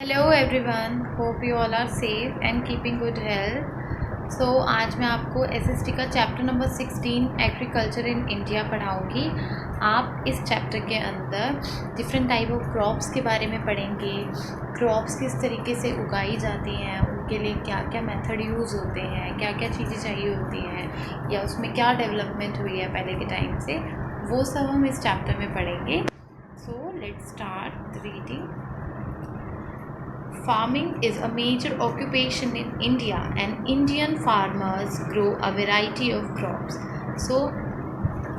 Hello everyone, hope you all are safe and keeping good health. So आज मैं आपको SST का chapter number 16 agriculture in India पढ़ाऊँगी। आप इस चैप्टर के अंदर डिफरेंट टाइप ऑफ क्रॉप्स के बारे में पढ़ेंगे। क्रॉप्स किस तरीके से उगाई जाती हैं, उनके लिए क्या क्या मेथड यूज़ होते हैं, क्या क्या चीज़ें चाहिए होती हैं या उसमें क्या डेवलपमेंट हुई है पहले के टाइम से, वो सब हम इस चैप्टर में पढ़ेंगे। So let's start the reading. Farming is a major occupation in India and Indian farmers grow a variety of crops. So,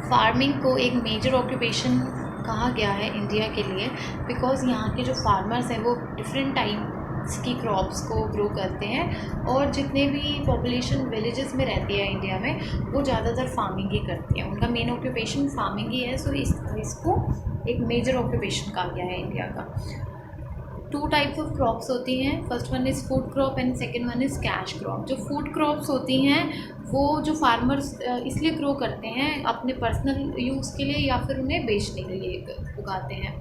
farming को एक मेजर ऑक्यूपेशन कहा गया है इंडिया के लिए बिकॉज़ यहाँ के जो फार्मर्स हैं वो डिफरेंट टाइप्स की क्रॉप्स को ग्रो करते हैं और जितने भी पॉपुलेशन विलेजेस में रहती है इंडिया में वो ज़्यादातर फार्मिंग ही करती है। उनका मेन ऑक्यूपेशन फार्मिंग ही है। सो इसको एक मेजर ऑक्यूपेशन कहा गया है इंडिया का। टू टाइप्स ऑफ क्रॉप्स होती हैं। First one is food crop and second one is cash crop. जो फूड क्रॉप्स होती हैं वो जो फार्मर्स इसलिए ग्रो करते हैं अपने पर्सनल यूज़ के लिए या फिर उन्हें बेचने के लिए उगाते हैं।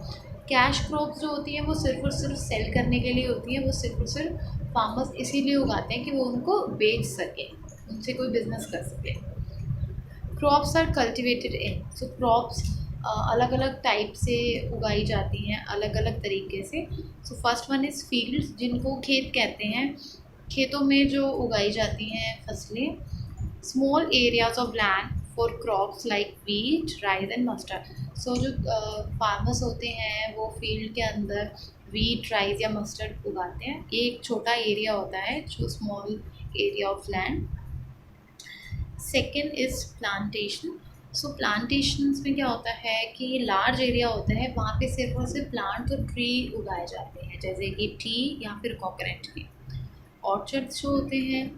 कैश क्रॉप्स जो होती हैं वो सिर्फ और सिर्फ सेल करने के लिए होती हैं। वो सिर्फ और सिर्फ फार्मर्स इसीलिए उगाते हैं कि वो उनको बेच सकें, उनसे कोई बिजनेस कर सके। Crops are cultivated in, so crops अलग अलग टाइप से उगाई जाती हैं अलग अलग तरीके से। So first one is fields, जिनको खेत कहते हैं। खेतों में जो उगाई जाती हैं फसलें। Small areas of land for crops like wheat, rice and mustard. So जो फार्मर्स होते हैं वो फील्ड के अंदर वीट, राइस या मस्टर्ड उगाते हैं। एक छोटा एरिया होता है जो small area of land. Second is plantation. So plantations में क्या होता है कि लार्ज एरिया होता है, वहाँ पे सिर्फ और सिर्फ प्लांट और ट्री उगाए जाते हैं, जैसे कि टी या फिर कोकोनट के। ऑर्चर्ड्स जो होते हैं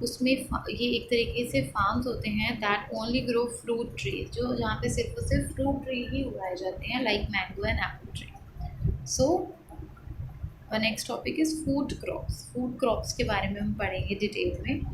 उसमें ये एक तरीके से फार्म्स होते हैं that only grow fruit tree, जो जहाँ पे सिर्फ और सिर्फ फ्रूट ट्री ही उगाए जाते हैं like mango and apple tree. So next topic is food crops. Food crops के बारे में हम पढ़ेंगे डिटेल में।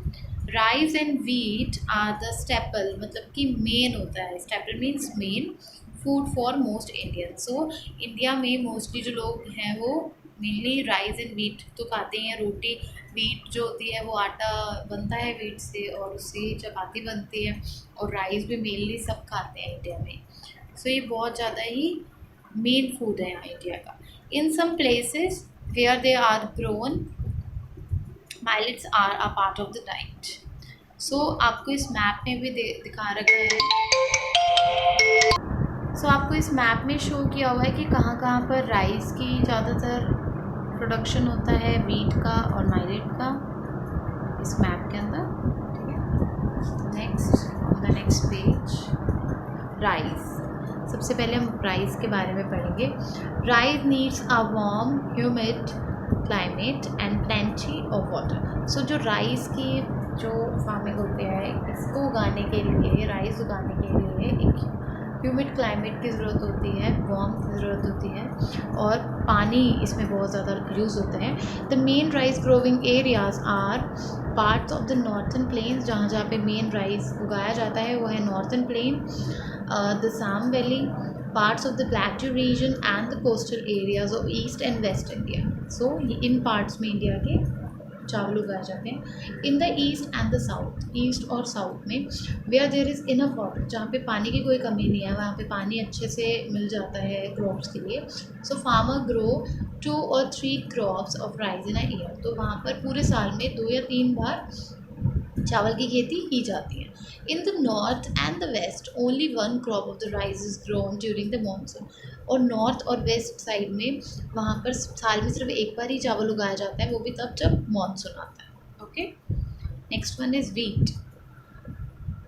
Rice and wheat are the staple, मतलब कि मेन होता है। Staple means main food for most Indian. So India में मोस्टली जो लोग हैं वो मेनली राइस एंड वीट तो खाते हैं। रोटी, वीट जो होती है वो आटा बनता है वीट से और उससे चपाती बनती है, और राइस भी मेनली सब खाते हैं इंडिया में। सो ये बहुत ज़्यादा ही मेन फूड है यहाँ इंडिया का। In some places where they are grown, millets are a part of the diet. So आपको इस मैप में भी दिखा रखा है। आपको इस मैप में शो किया हुआ है कि कहाँ कहाँ पर राइस की ज़्यादातर प्रोडक्शन होता है, वीट का और माइलेट का, इस मैप के अंदर। ठीक है, नेक्स्ट पेज राइस। सबसे पहले हम राइस के बारे में पढ़ेंगे। Rice needs a warm humid climate and plenty of water. So जो राइस की जो फार्मिंग होती है, इसको उगाने के लिए, राइस उगाने के लिए एक ह्यूमिड क्लाइमेट की ज़रूरत होती है, वार्म की ज़रूरत होती है, और पानी इसमें बहुत ज़्यादा यूज़ होता है। The main rice growing areas are parts of the northern plains. जहाँ जहाँ पे मेन राइस उगाया जाता है वो है नॉर्थन प्लेन, द साम valley, parts of the plateau region and the coastal areas of east and west India. So इन parts में इंडिया के चावल उगाए जाते हैं। In the east and the south, east और साउथ में where there is enough water, जहाँ पे पानी की कोई कमी नहीं है, वहाँ पे पानी अच्छे से मिल जाता है क्रॉप्स के लिए। So farmer grow 2 or 3 crops of rice in a year. तो वहाँ पर पूरे साल में 2 या 3 बार चावल की खेती की जाती है। In the north and the west only 1 crop of the rice is grown during the monsoon. और नॉर्थ और वेस्ट साइड में वहाँ पर साल में सिर्फ एक बार ही चावल उगाया जाता है, वो भी तब जब मानसून आता है। Okay, next one is wheat.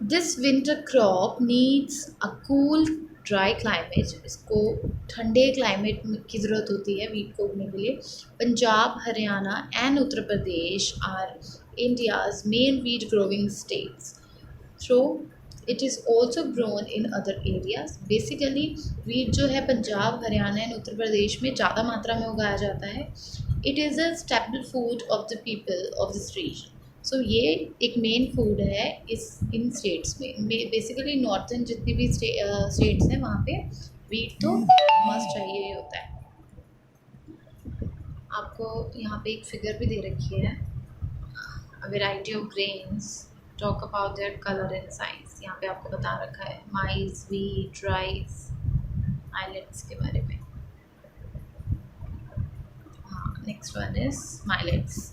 This winter crop needs a cool dry climate. इसको ठंडे क्लाइमेट की ज़रूरत होती है वीट को उगने के लिए। Punjab, Haryana and Uttar Pradesh are India's main wheat growing states. So it is also grown in other areas. Basically wheat जो है पंजाब, हरियाणा एंड उत्तर प्रदेश में ज़्यादा मात्रा में उगाया जाता है। It is a staple food of the people of this region. So ये एक मेन फूड है इन स्टेट्स में। बेसिकली नॉर्थन जितनी भी स्टेट्स हैं वहाँ पे वीट तो मस्ट चाहिए ही होता है। आपको यहाँ पे एक फिगर भी दे रखी है, variety of grains, talk about their colour and size. यहाँ पे आपको बता रखा है माइज, व्हीट, राइस, आइलेट्स के बारे में। हाँ, next one is millets.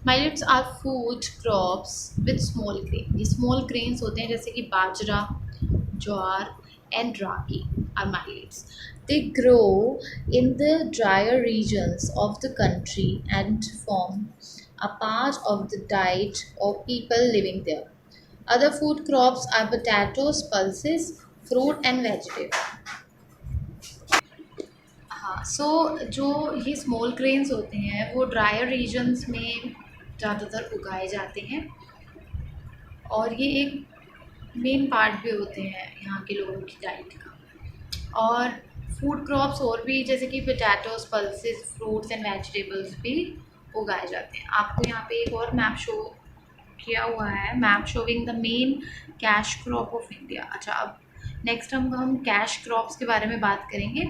Millets are food crops with small grain. ये स्मॉल ग्रेन्स होते हैं जैसे कि bajra, jowar and ragi are millets. They grow in the drier regions of the country and form a part of the diet of people living there. Other food crops are potatoes, pulses, fruit and vegetables. हाँ, सो जो ये small grains होते हैं वो dryer regions में ज़्यादातर उगाए जाते हैं और ये एक मेन पार्ट भी होते हैं यहाँ के लोगों की डाइट का। और फूड क्रॉप्स और भी जैसे कि potatoes, pulses, fruits and vegetables भी उगाए जाते हैं। आपको यहाँ पे एक और मैप शो किया हुआ है, map showing the main cash crop of India. अच्छा, अब नेक्स्ट हम कैश क्रॉप्स के बारे में बात करेंगे,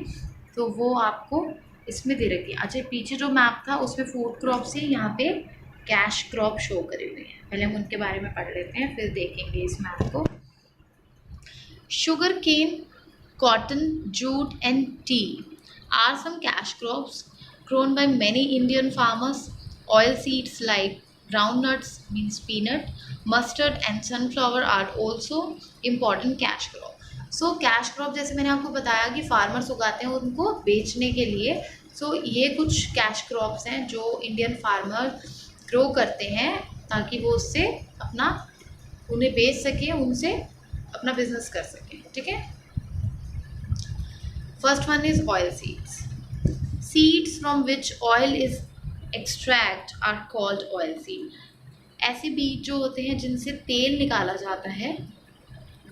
तो वो आपको इसमें दे रखी है। अच्छा, पीछे जो मैप था उसमें फूड क्रॉप्स ही, यहाँ पे कैश क्रॉप शो करे हुए हैं। पहले हम उनके बारे में पढ़ लेते हैं, फिर देखेंगे इस मैप को। Sugarcane, cotton, jute and tea are some cash crops grown by many Indian farmers. Oilseeds like groundnuts, means peanut, mustard and sunflower are also important cash crop. So cash crop जैसे मैंने आपको बताया कि farmers उगाते हैं उनको बेचने के लिए। So ये कुछ कैश क्रॉप्स हैं जो इंडियन फार्मर ग्रो करते हैं ताकि वो उससे अपना उन्हें बेच सकें, उनसे अपना बिजनेस कर सकें। ठीक है, first one is oil seeds. Seeds from which oil is extract are called oil seed. ऐसे बीज जो होते हैं जिनसे तेल निकाला जाता है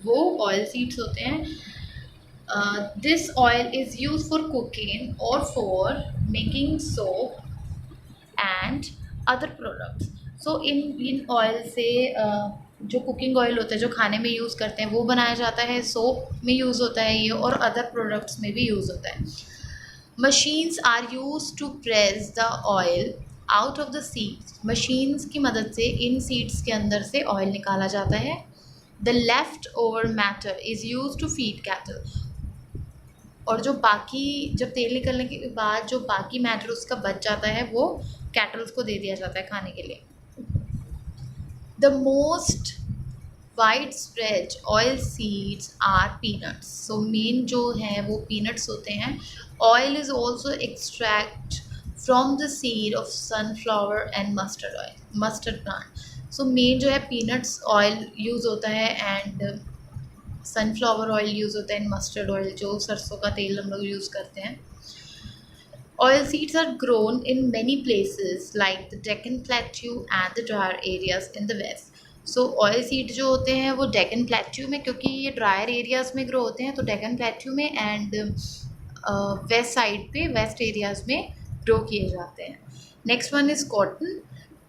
वो oil seeds होते हैं। This oil is used for cooking or for making soap and other products. So in oil से जो कुकिंग ऑयल होता है जो खाने में यूज़ करते हैं वो बनाया जाता है, सोप में यूज़ होता है ये, और अदर प्रोडक्ट्स में भी यूज़ होता है। Machines are use to press the oil out of the seeds. Machines की मदद से इन सीड्स के अंदर से ऑयल निकाला जाता है। The leftover matter is use to feed cattle. और जो बाकी, जब तेल निकलने के बाद जो बाकी मैटर उसका बच जाता है वो कैटल्स को दे दिया जाता है खाने के लिए। The most widespread oil seeds are peanuts. So main जो है वो peanuts होते हैं। Oil is also extract from the seed of sunflower and mustard plant. So main जो है peanuts oil use होता है and sunflower oil use होता है and mustard oil जो सरसों का तेल हम लोग use करते हैं। Oil seeds are grown in many places like the Deccan Plateau and the drier areas in the west. So oil seed जो होते हैं वो Deccan Plateau में, क्योंकि ये drier areas में grow होते हैं तो Deccan Plateau में and west side पे, west areas में grow किए जाते हैं। Next one is cotton.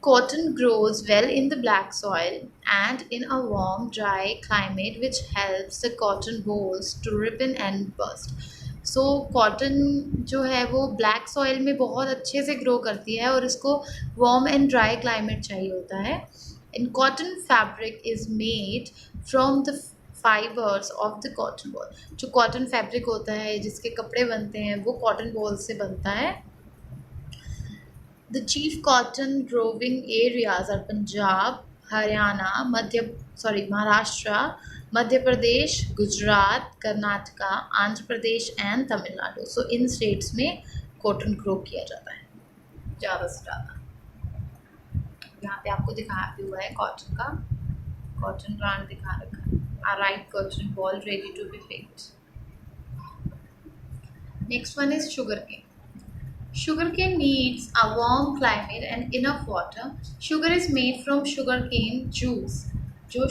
Cotton grows well in the black soil and in a warm, dry climate which helps the cotton bolls to ripen and burst. So cotton जो है वो black soil में बहुत अच्छे से ग्रो करती है और इसको वार्म एंड ड्राई क्लाइमेट चाहिए होता है। In cotton fabric is made from the fibres of the cotton ball. जो कॉटन फैब्रिक होता है जिसके कपड़े बनते हैं वो कॉटन बॉल से बनता है। The chief cotton growing areas are Punjab, Haryana, Maharashtra, Madhya Pradesh, Gujarat, Karnataka, Andhra Pradesh and Tamil Nadu. So इन स्टेट्स में कॉटन ग्रो किया जाता है ज़्यादा से ज़्यादा। यहाँ पे आपको दिखाया भी हुआ है कॉटन का, कॉटन प्लांट दिखा रखा है। A ripe cotton ball ready to be picked. Next one is sugarcane. Sugarcane needs a warm climate and enough water. Sugar is made from sugarcane juice. जो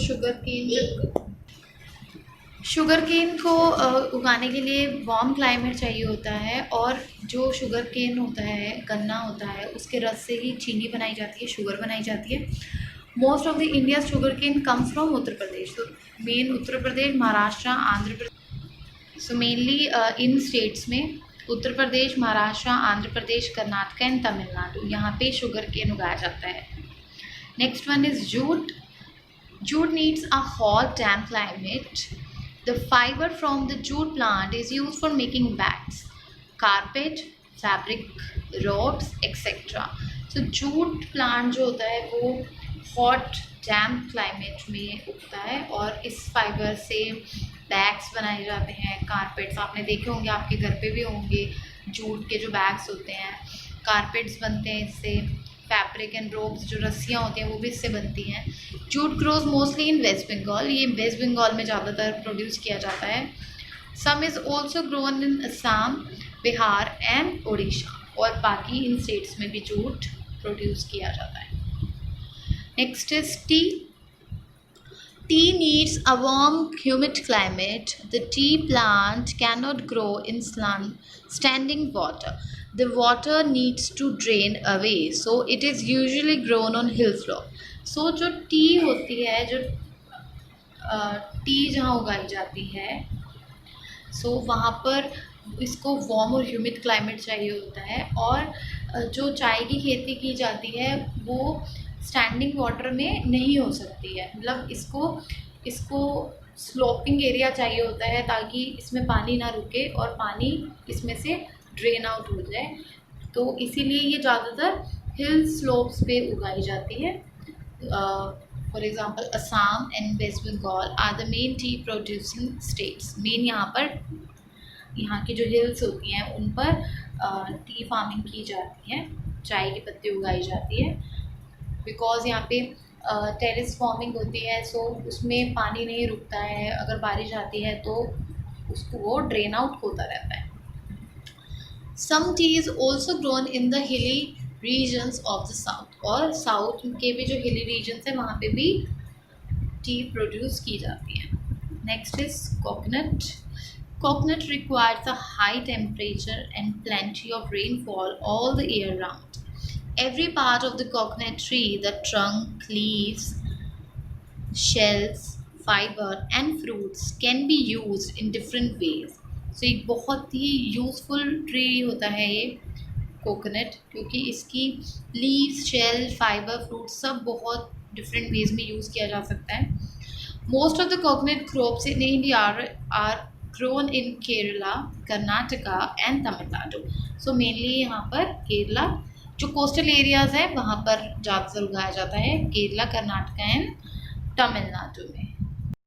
शुगरकेन को उगाने के लिए warm climate चाहिए होता है और जो शुगरकेन होता है, गन्ना होता है, उसके रस से ही चीनी बनाई जाती है, शुगर बनाई जाती है। Most of the India sugarcane come from Uttar Pradesh. तो main Uttar Pradesh, Maharashtra, Andhra Pradesh, so mainly in states में उत्तर प्रदेश, महाराष्ट्र, आंध्र प्रदेश, कर्नाटक एंड तमिलनाडु, यहाँ पे शुगर केन उगाया जाता है। Next one is jute. Jute needs a hot, damp climate. The fiber from the jute plant is used for making bags, carpet, fabric, rods, etc. So jute plant जो होता है वो hot, damp climate में उगता है और इस fibre से बैग्स बनाए जाते हैं, कारपेट्स आपने देखे होंगे, आपके घर पे भी होंगे जूट के जो बैग्स होते हैं, कारपेट्स बनते हैं इससे, फैब्रिक एंड रोब्स जो रस्सियाँ होती हैं वो भी इससे बनती हैं। Jute grows mostly in West Bengal, ये वेस्ट बंगाल में ज़्यादातर प्रोड्यूस किया जाता है। Some is also grown in Assam, Bihar and Orissa, और बाकी इन स्टेट्स में भी जूट प्रोड्यूस किया जाता है। Next is T. Tea needs a warm, humid climate. The tea plant cannot grow in standing water. The water needs to drain away, so it is usually grown on hill floor. So जो T होती है, जो T जहाँ उगाई जाती है, सो वहाँ पर इसको वार्म और ह्यूमिड क्लाइमेट चाहिए होता है, और जो चाय की खेती की जाती है वो स्टैंडिंग वाटर में नहीं हो सकती है, मतलब इसको स्लोपिंग एरिया चाहिए होता है ताकि इसमें पानी ना रुके और पानी इसमें से ड्रेन आउट हो जाए। तो इसीलिए ये ज़्यादातर हिल स्लोप्स पे उगाई जाती है। For example Assam and West Bengal are the main tea producing states. Main यहाँ की जो हिल्स होती हैं उन पर टी फार्मिंग की जाती है, चाय की पत्ती उगाई जाती है, बिकॉज़ यहाँ पे टेरेस फॉर्मिंग होती है, सो उसमें पानी नहीं रुकता है, अगर बारिश आती है तो उसको वो ड्रेन आउट होता रहता है। Some tea is also grown in the hilly regions of the south, और साउथ के भी जो हिली रीजन्स है वहाँ पे भी टी प्रोड्यूस की जाती है। Next is coconut. Coconut requires a high temperature and plenty of rainfall all the year round. Every part of the coconut tree, the trunk, leaves, shells, fiber and fruits can be used in different ways. So एक बहुत ही useful tree होता है ये coconut, क्योंकि इसकी leaves, shell, fibre, fruits सब बहुत different ways में यूज़ किया जा सकता है। Most of the coconut crops in India are grown in Kerala, Karnataka and Tamil Nadu. So mainly यहाँ पर केरला जो कोस्टल एरियाज़ है वहाँ पर ज़्यादातर उगाया जाता है, केरला, कर्नाटका एंड तमिलनाडु में।